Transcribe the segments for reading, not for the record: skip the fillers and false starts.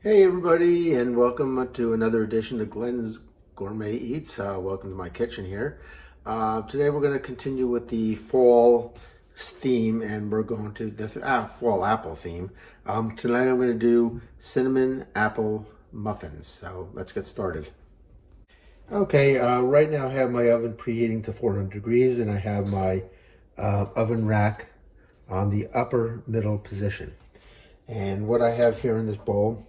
Hey everybody, and welcome to another edition of Glenn's Gourmet Eats. Welcome to my kitchen here. Today we're going to continue with the fall theme, and we're going to the fall apple theme. Tonight I'm going to do cinnamon apple muffins. So let's get started. Okay, right now I have my oven preheating to 400 degrees, and I have my oven rack on the upper middle position. And what I have here in this bowl,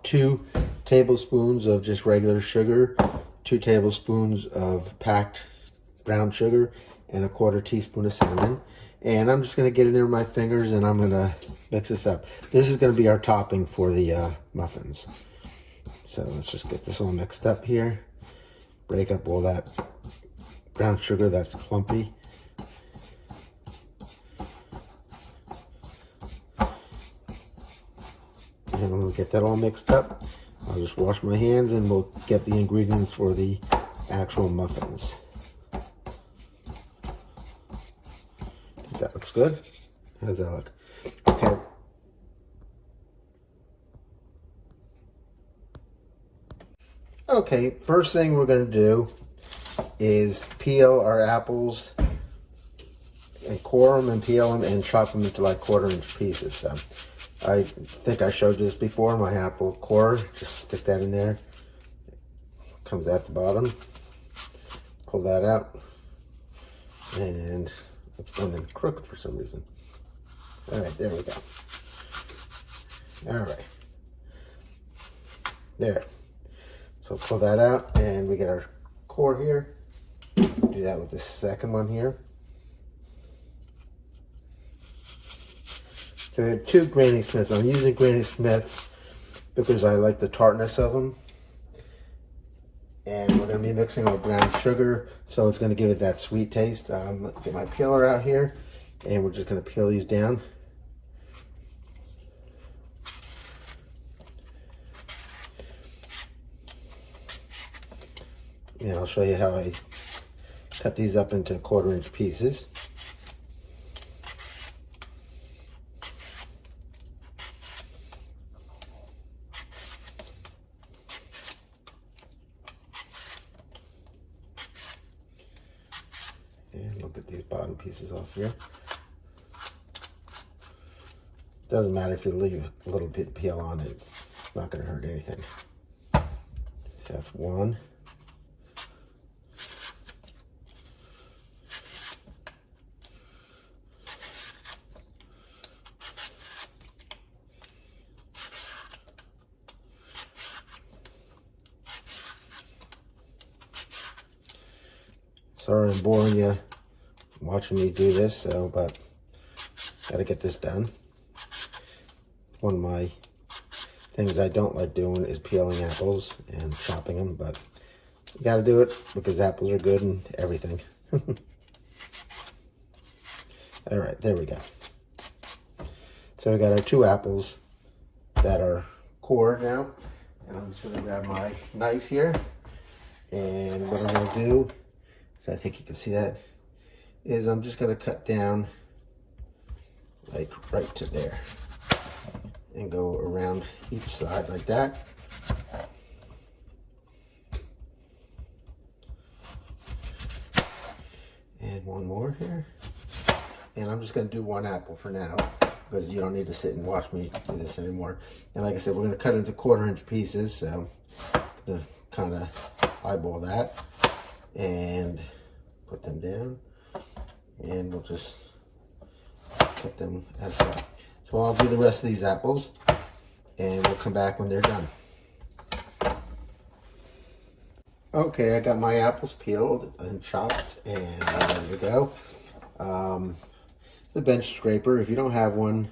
2 tablespoons of just regular sugar, 2 tablespoons of packed brown sugar, and a 1/4 teaspoon of cinnamon. And I'm just going to get in there with my fingers and I'm going to mix this up. This is going to be our topping for the muffins. So let's just get this all mixed up here. Break up all that brown sugar that's clumpy. And I'm going to get that all mixed up. I'll just wash my hands and we'll get the ingredients for the actual muffins. I think that looks good. How does that look? Okay. Okay, first thing we're going to do is peel our apples and core them and peel them and chop them into like 1/4-inch pieces. So I think I showed you this before, my apple core. Just stick that in there. Comes at the bottom. Pull that out. And it's going in crooked for some reason. Alright, there we go. Alright. There. So pull that out and we get our core here. Do that with the second one here. So we have 2 Granny Smiths. I'm using Granny Smiths because I like the tartness of them. And we're going to be mixing with brown sugar, so it's going to give it that sweet taste. Let's get my peeler out here, and we're just going to peel these down. And I'll show you how I cut these up into 1/4-inch pieces. And we'll get these bottom pieces off here. Doesn't matter if you leave a little bit of peel on it, it's not going to hurt anything. So that's one. Sorry I'm boring you watching me do this, but gotta get this done. One of my things I don't like doing is peeling apples and chopping them, but you gotta do it because apples are good and everything. Alright, there we go. So we got our 2 apples that are cored now. And I'm just gonna grab my knife here. And what I'm gonna do, so I think you can see that, is I'm just going to cut down like right to there and go around each side like that. And one more here. And I'm just going to do 1 apple for now because you don't need to sit and watch me do this anymore. And like I said, we're going to cut into 1/4-inch pieces, so I'm going to kind of eyeball that and put them down, and we'll just cut them as well. So I'll do the rest of these apples and we'll come back when they're done. Okay, I got my apples peeled and chopped and ready to go. The bench scraper, if you don't have one,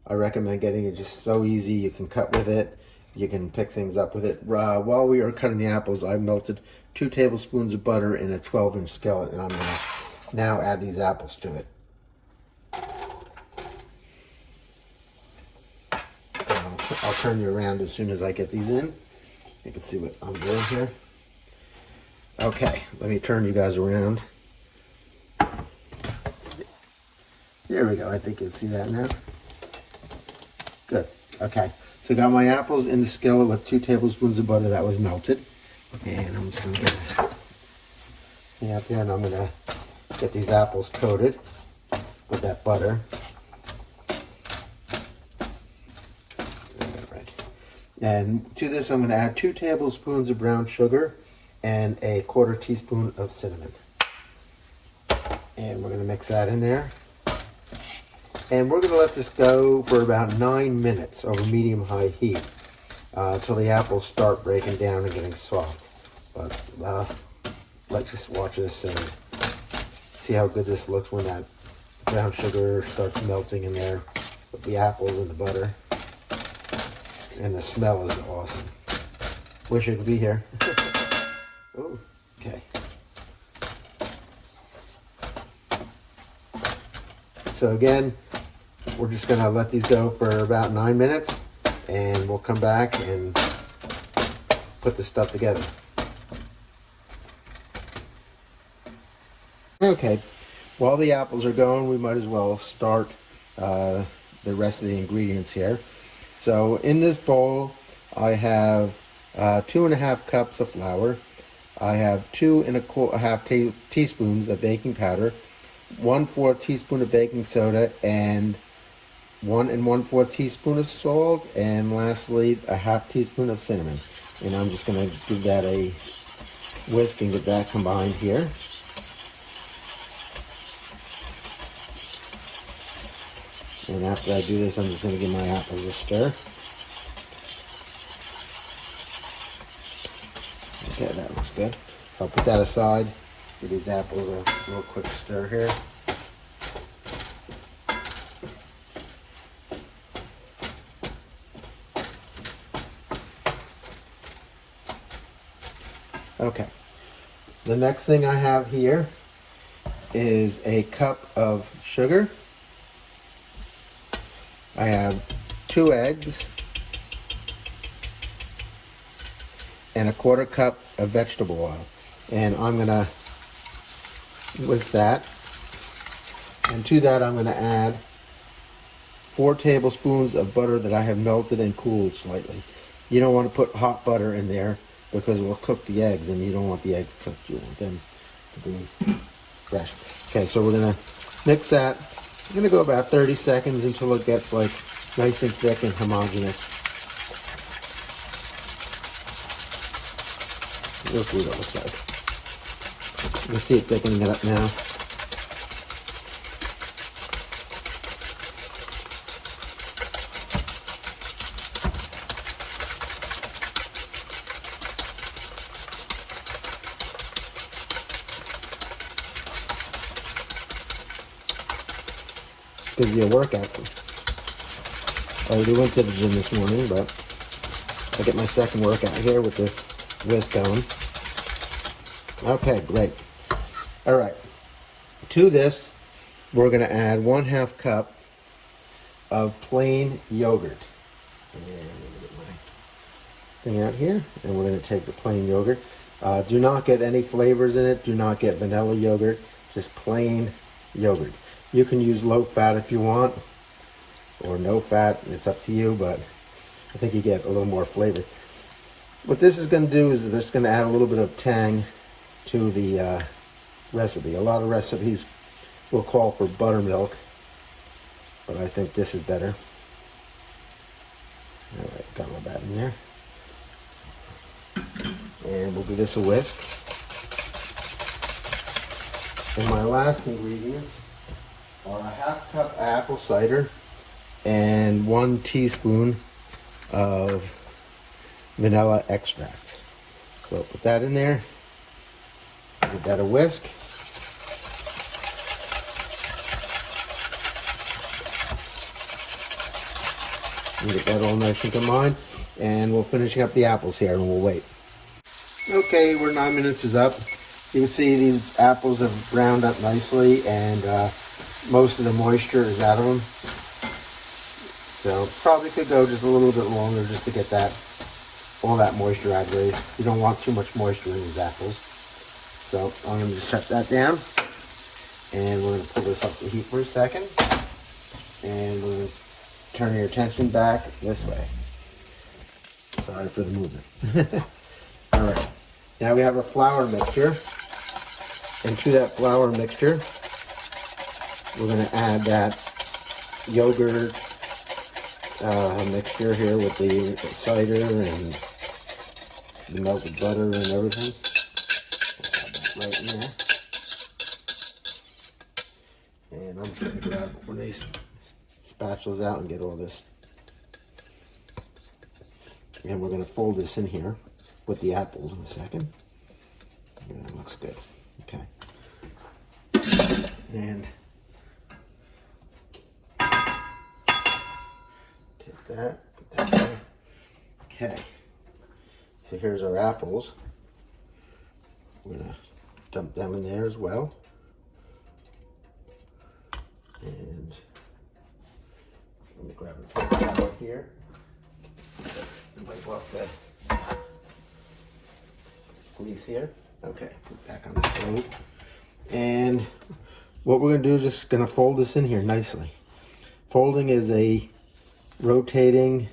I recommend getting it. Just so easy, you can cut with it, you can pick things up with it. While we were cutting the apples, I melted 2 tablespoons of butter in a 12-inch skillet, and I'm going to now add these apples to it. I'll turn you around as soon as I get these in. You can see what I'm doing here. Okay, let me turn you guys around. There we go. I think you can see that now. Good. Okay. So I got my apples in the skillet with 2 tablespoons of butter that was melted. And I'm just going to get it out there, and I'm going to get these apples coated with that butter. And to this I'm going to add 2 tablespoons of brown sugar and a 1/4 teaspoon of cinnamon. And we're going to mix that in there. And we're going to let this go for about 9 minutes over medium-high heat until the apples start breaking down and getting soft. But let's just watch this and see how good this looks when that brown sugar starts melting in there with the apples and the butter. And the smell is awesome. Wish it could be here. Oh, okay. So again, we're just gonna let these go for about 9 minutes, and we'll come back and put the stuff together. Okay, while the apples are going, we might as well start the rest of the ingredients here. So in this bowl, I have 2½ cups of flour. I have 2½ teaspoons of baking powder, 1/4 teaspoon of baking soda, and 1 1/4 teaspoon of salt, and lastly, a 1/2 teaspoon of cinnamon. And I'm just going to give that a whisk and get that combined here. And after I do this, I'm just going to give my apples a stir. Okay, that looks good. So I'll put that aside. Give these apples a real quick stir here. Okay. The next thing I have here is a cup of sugar. I have 2 eggs and a 1/4 cup of vegetable oil. And I'm gonna, with that, and to that I'm gonna add 4 tablespoons of butter that I have melted and cooled slightly. You don't want to put hot butter in there because it will cook the eggs, and you don't want the eggs cooked. You want them to be fresh. Okay, so we're gonna mix that. I'm going to go about 30 seconds until it gets like nice and thick and homogeneous. You'll see what it looks like. You can see it thickening it up now. Gives you a workout. I already went to the gym this morning, but I get my second workout here with this whisk going. Okay, great. All right. To this, we're going to add 1/2 cup of plain yogurt. And I'm going to get my thing out here, and we're going to take the plain yogurt. Do not get any flavors in it. Do not get vanilla yogurt. Just plain yogurt. You can use low fat if you want, or no fat. It's up to you, but I think you get a little more flavor. What this is going to do is it's going to add a little bit of tang to the recipe. A lot of recipes will call for buttermilk, but I think this is better. All right, got all that in there. And we'll give this a whisk. And my last ingredients are a 1/2 cup apple cider and 1 teaspoon of vanilla extract. So put that in there, give that a whisk. And get that all nice and combined, and we're finishing up the apples here, and we'll wait. Okay, we're 9 minutes is up. You can see these apples have browned up nicely, and most of the moisture is out of them. So probably could go just a little bit longer just to get all that moisture out of it. You don't want too much moisture in these apples. So I'm going to just shut that down, and we're going to pull this off the heat for a second, and we're going to turn your attention back this way. Sorry for the movement. All right, now we have a flour mixture. And to that flour mixture, we're going to add that yogurt mixture here with the cider and the melted butter and everything. We'll add that right in there. And I'm just going to grab one of these spatulas out and get all this. And we're going to fold this in here with the apples in a second. Yeah, that looks good. Okay. And take that, put that there. Okay. So here's our apples. We're going to dump them in there as well. And let me grab a paper towel here. And wipe off the grease here. Okay, put it back on the stove. And what we're going to do is just going to fold this in here nicely. Folding is a rotating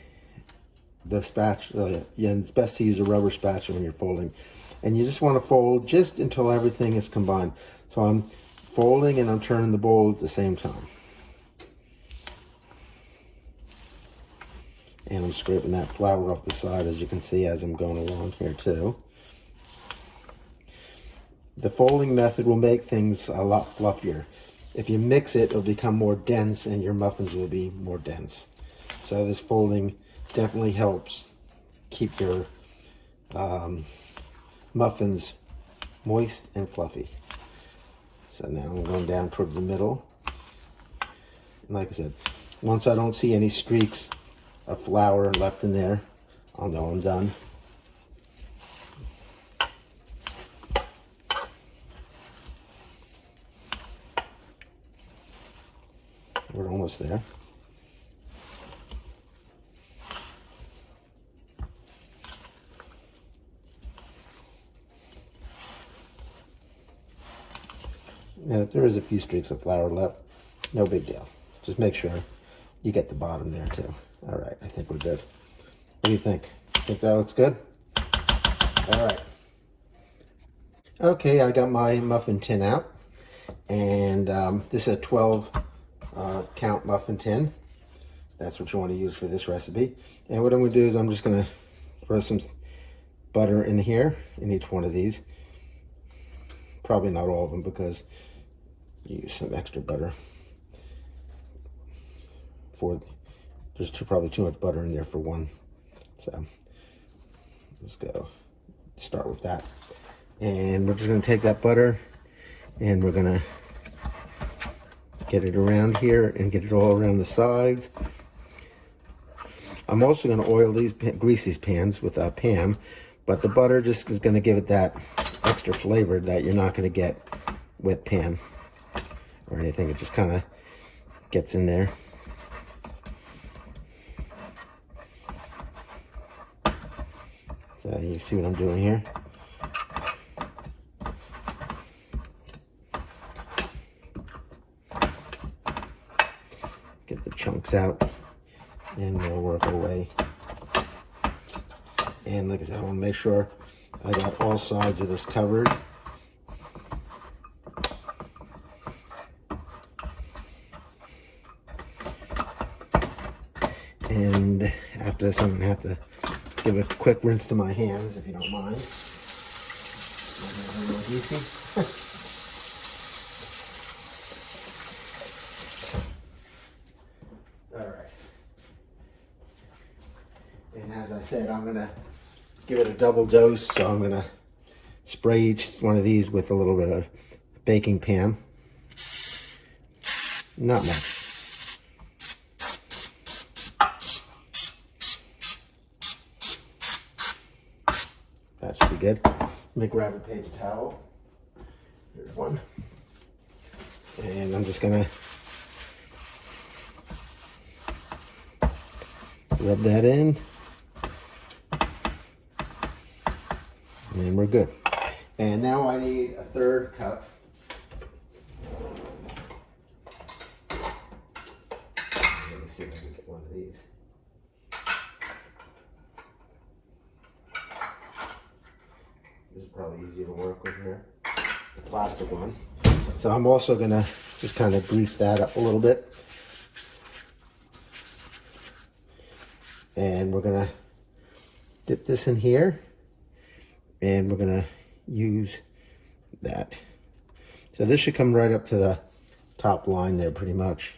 the spatula. Yeah, it's best to use a rubber spatula when you're folding. And you just want to fold just until everything is combined. So I'm folding and I'm turning the bowl at the same time. And I'm scraping that flour off the side, as you can see, as I'm going along here too. The folding method will make things a lot fluffier. If you mix it, it'll become more dense and your muffins will be more dense. So this folding definitely helps keep your muffins moist and fluffy. So now I'm going down towards the middle. And like I said, once I don't see any streaks of flour left in there, I'll know I'm done. We're almost there. And if there is a few streaks of flour left, no big deal. Just make sure you get the bottom there too. All right, I think we're good. What do you think? Think that looks good? All right. Okay, I got my muffin tin out. And this is a 12 count muffin tin. That's what you want to use for this recipe. And what I'm going to do is I'm just going to throw some butter in here in each one of these. Probably not all of them because you use some extra butter. There's probably too much butter in there for one. So let's go start with that. And we're just going to take that butter and we're going to get it around here and get it all around the sides. I'm also going to oil these, grease these pans with Pam, but the butter just is going to give it that extra flavor that you're not going to get with Pam or anything. It just kind of gets in there. So you see what I'm doing here? Get the chunks out and we'll work our way. And like I said, I want to make sure I got all sides of this covered. And after this, I'm going to have to give a quick rinse to my hands, if you don't mind. A little easy. All right. And as I said, I'm going to give it a double dose, so I'm going to spray each one of these with a little bit of baking Pam. Not much. That should be good. Let me grab a paper towel. Here's one. And I'm just going to rub that in. And we're good. And now I need a third cup. Let me see if I can get one of these. This is probably easier to work with here, the plastic one. So I'm also gonna just kind of grease that up a little bit. And we're gonna dip this in here, and we're gonna use that. So this should come right up to the top line there pretty much.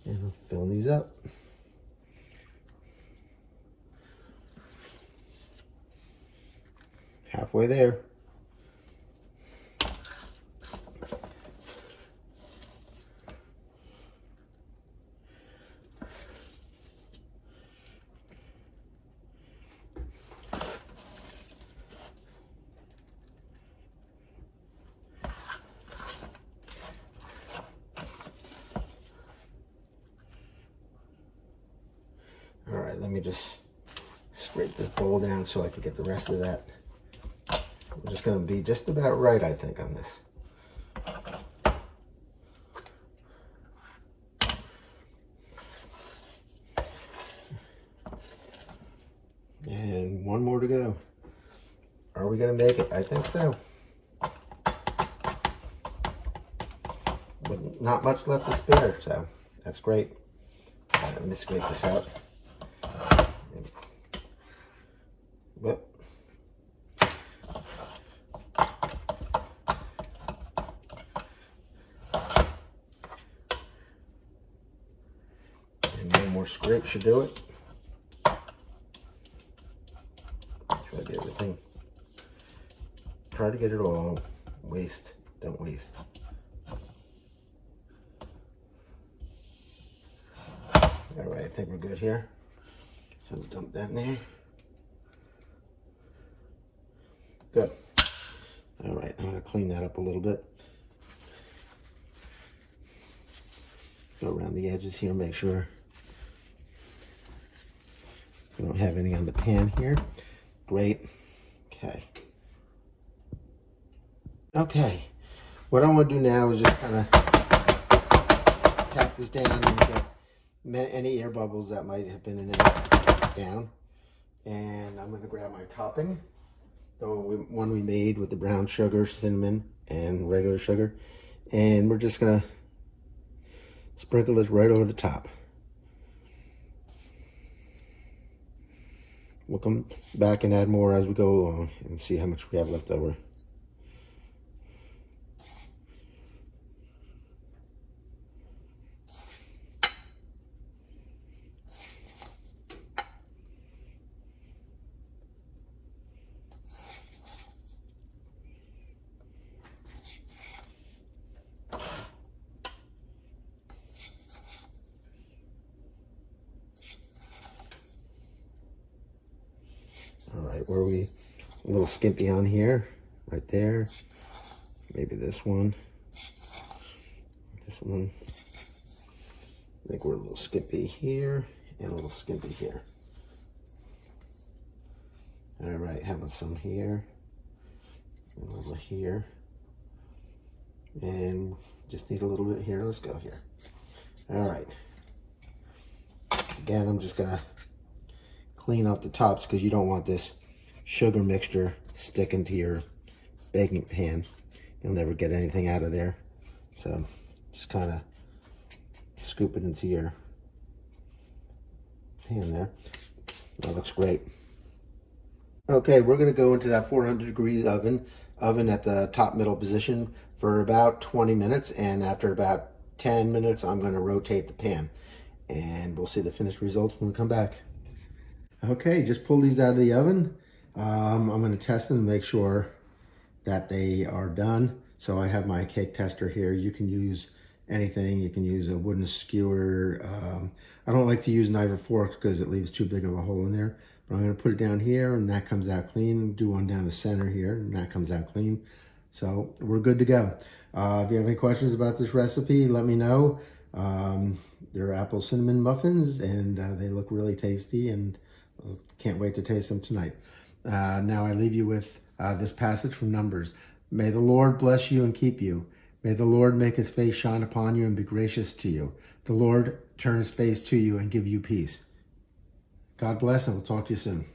And I'll fill these up. Halfway there. All right, let me just scrape this bowl down so I can get the rest of that. I'm just gonna be just about right, I think, on this. And one more to go. Are we gonna make it? I think so. But not much left to spare, so that's great. All right, let me scrape this out. Whoop. And one more scrape should do it. Try to get everything. Try to get it all. Waste. Don't waste. All right, I think we're good here. So dump that in there. Good. All right, I'm gonna clean that up a little bit. Go around the edges here, make sure we don't have any on the pan here. Great. Okay. Okay. What I want to do now is just kind of tap this down and get any air bubbles that might have been in there down. And I'm going to grab my topping, the one we made with the brown sugar, cinnamon, and regular sugar. And we're just going to sprinkle this right over the top. We'll come back and add more as we go along and see how much we have left over. All right, where are we? A little skimpy on here, right there. Maybe this one. This one. I think we're a little skimpy here and a little skimpy here. All right, how about some here? A little here. And just need a little bit here. Let's go here. All right. Again, I'm just gonna clean off the tops because you don't want this sugar mixture sticking to your baking pan. You'll never get anything out of there. So just kind of scoop it into your pan there. That looks great. Okay, we're going to go into that 400 degrees oven at the top middle position for about 20 minutes. And after about 10 minutes, I'm going to rotate the pan. And we'll see the finished results when we come back. Okay, just pull these out of the oven. I'm going to test them and make sure that they are done. So I have my cake tester here. You can use anything. You can use a wooden skewer. I don't like to use knife or forks because it leaves too big of a hole in there. But I'm going to put it down here and that comes out clean. Do one down the center here and that comes out clean. So we're good to go. If you have any questions about this recipe, let me know. They're apple cinnamon muffins and they look really tasty and can't wait to taste them tonight. Now I leave you with this passage from Numbers. May the Lord bless you and keep you. May the Lord make his face shine upon you and be gracious to you. The Lord turn his face to you and give you peace. God bless, and we'll talk to you soon.